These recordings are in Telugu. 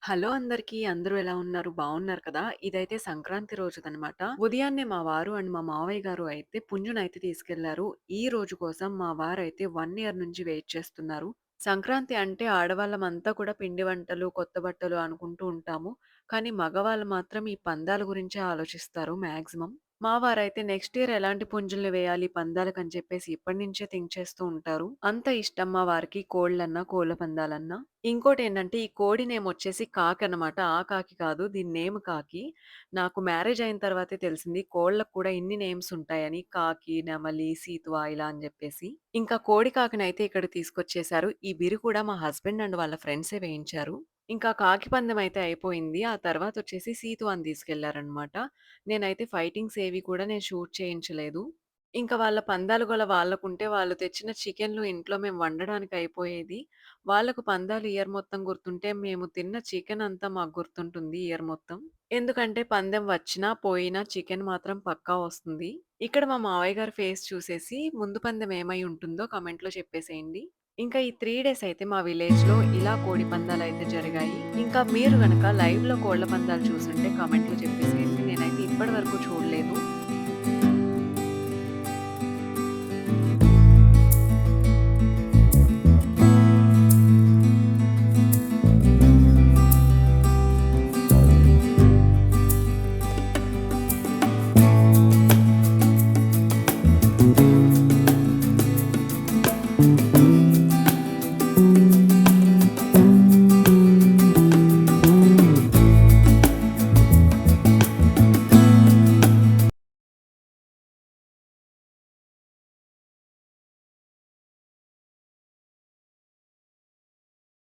హలో అందరికీ. అందరూ ఎలా ఉన్నారు? బావున్నారు కదా! ఇదైతే సంక్రాంతి రోజుదనమాట. ఉదయాన్నే మా వారు అండ్ మా మావయ్య గారు అయితే పుంజునైతే తీసుకెళ్లారు. ఈ రోజు కోసం మా వారైతే 1 ఇయర్ నుంచి వెయిట్ చేస్తున్నారు. సంక్రాంతి అంటే ఆడవాళ్ళమంతా కూడా పిండి వంటలు, కొత్త బట్టలు అనుకుంటూ ఉంటాము. కానీ మగవాళ్ళు మాత్రం ఈ పందాల గురించే ఆలోచిస్తారు మాక్సిమం. మా వారైతే నెక్స్ట్ ఇయర్ ఎలాంటి పుంజుల్ని వేయాలి పందాలకని చెప్పేసి ఇప్పటి నుంచే థింక్ చేస్తూ ఉంటారు. అంత ఇష్టం మా వారికి కోళ్ళన్నా, కోళ్ళ పందాలన్నా. ఇంకోటేంటంటే ఈ కోడి నేమొచ్చేసి కాకనమాట. ఆ కాకి కాదు. దీని నేమ్ కాకి. నాకు మ్యారేజ్ అయిన తర్వాతే తెలిసింది కోళ్ళకి కూడా ఇన్ని నేమ్స్ ఉంటాయని. కాకి, నెమలి, సీతువ ఇలా అని జెప్పేసి. ఇంకా కోడి కాకినైతే ఇక్కడికి తీసుకొచ్చేసారు. ఈ బిరి కూడా మా హస్బెండ్ అండ్ వాళ్ళ ఫ్రెండ్సే వేయించారు. ఇంకా కాకి పందెం అయితే అయిపోయింది. ఆ తర్వాతొచ్చేసి సీతువాని తీసుకెళ్లారనమాట. నేనైతే ఫైటింగ్స్ ఏవి కూడా నేను షూట్ చేయించలేదు. ఇంకా వాళ్ళ పందాలు గూడా వాళ్ళకుంటే వాళ్ళు తెచ్చిన చికెన్‌లు ఇంట్లో మేము వండడానికి అయిపోయేది. వాళ్ళకు పందాలు ఇయర్ మొత్తం గుర్తుంటే, మేము తిన్న చికెన్ అంతా మాకు గుర్తుంటుంది ఇయర్ మొత్తం. ఎందుకంటే పందెం వచ్చినా, పోయినా చికెన్ మాత్రం పక్కా వస్తుంది. ఇక్కడ మా మావయ్య గారి ఫేస్ చూసేసి ముందు పందెం ఏమై ఉంటుందో కామెంట్‌లో చెప్పేసేయండి. ఇంకా ఈ 3 డేస్ అయితే మా విలేజ్‌లో ఇలా కోడి పందాలయితే జరిగాయి. ఇంకా మీరు గనక లైవ్‌లో కోళ్ల పందాలు చూసుంటే కామెంట్‌లో చెప్పేసేయండి. నేనైతే ఇప్పటి వరకు చూడలేదు.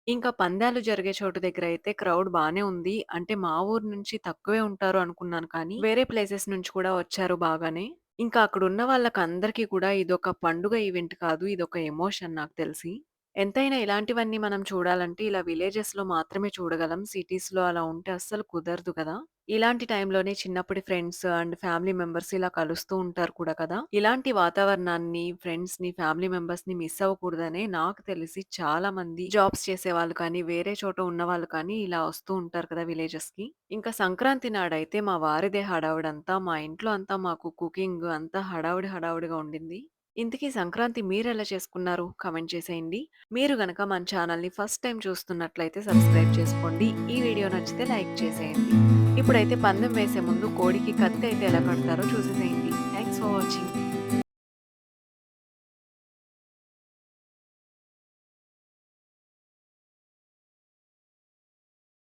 ఇంకా పందాలు జరిగే చోటు దగ్గరయితే క్రౌడ్ బానే ఉంది. అంటే మా ఊరు నుంచి తక్కువే ఉంటారు అనుకున్నాను కానీ, వేరే ప్లేసెస్ నుంచి కూడా వచ్చారు బాగానే. ఇంకా అక్కడున్న వాళ్ళకందరికీ కూడా ఇదొక పండుగ ఈవెంట్ కాదు. ఇదొక ఎమోషన్ నాకు తెలిసి. ఎంతైనా ఇలాంటివన్నీ మనం చూడాలంటే ఇలా విలేజెస్‌లో మాత్రమే చూడగలం. సిటీస్‌లో అలా ఉంటే అస్సలు కుదరదు కదా! ఇలాంటి టైంలోనే చిన్నప్పటి ఫ్రెండ్స్ అండ్ ఫ్యామిలీ మెంబర్స్ ఇలా కలుస్తూ ఉంటారు కూడా కదా! ఇలాంటి వాతావరణాన్ని, ఫ్రెండ్స్‌ని, ఫ్యామిలీ మెంబర్స్‌ని మిస్ అవ్వకూడదనే నాకు తెలిసి చాలామంది జాబ్స్ చేసేవాళ్ళు కానీ, వేరే చోట ఉన్నవాళ్ళు కానీ ఇలా వస్తూ ఉంటారు కదా విలేజెస్‌కి. ఇంకా సంక్రాంతి నాడైతే మా వారిదే హడావిడంతా. మా ఇంట్లో అంతా మాకు కుకింగ్ అంతా హడావిడిగా ఉండింది. ఇంతకీ సంక్రాంతి మీరెలా చేసుకున్నారు? కామెంట్ చేసేయండి. మీరు గనక మన ఛానల్‌ని ఫస్ట్ టైమ్ చూస్తున్నట్లయితే సబ్స్క్రైబ్ చేసుకోండి. ఈ వీడియో నచ్చితే లైక్ చేసేయండి. ఇప్పుడైతే పందెం వేసే ముందు కోడికి కత్తి అయితే ఎలా కడతారో చూసేసేయండి. Thanks for watching.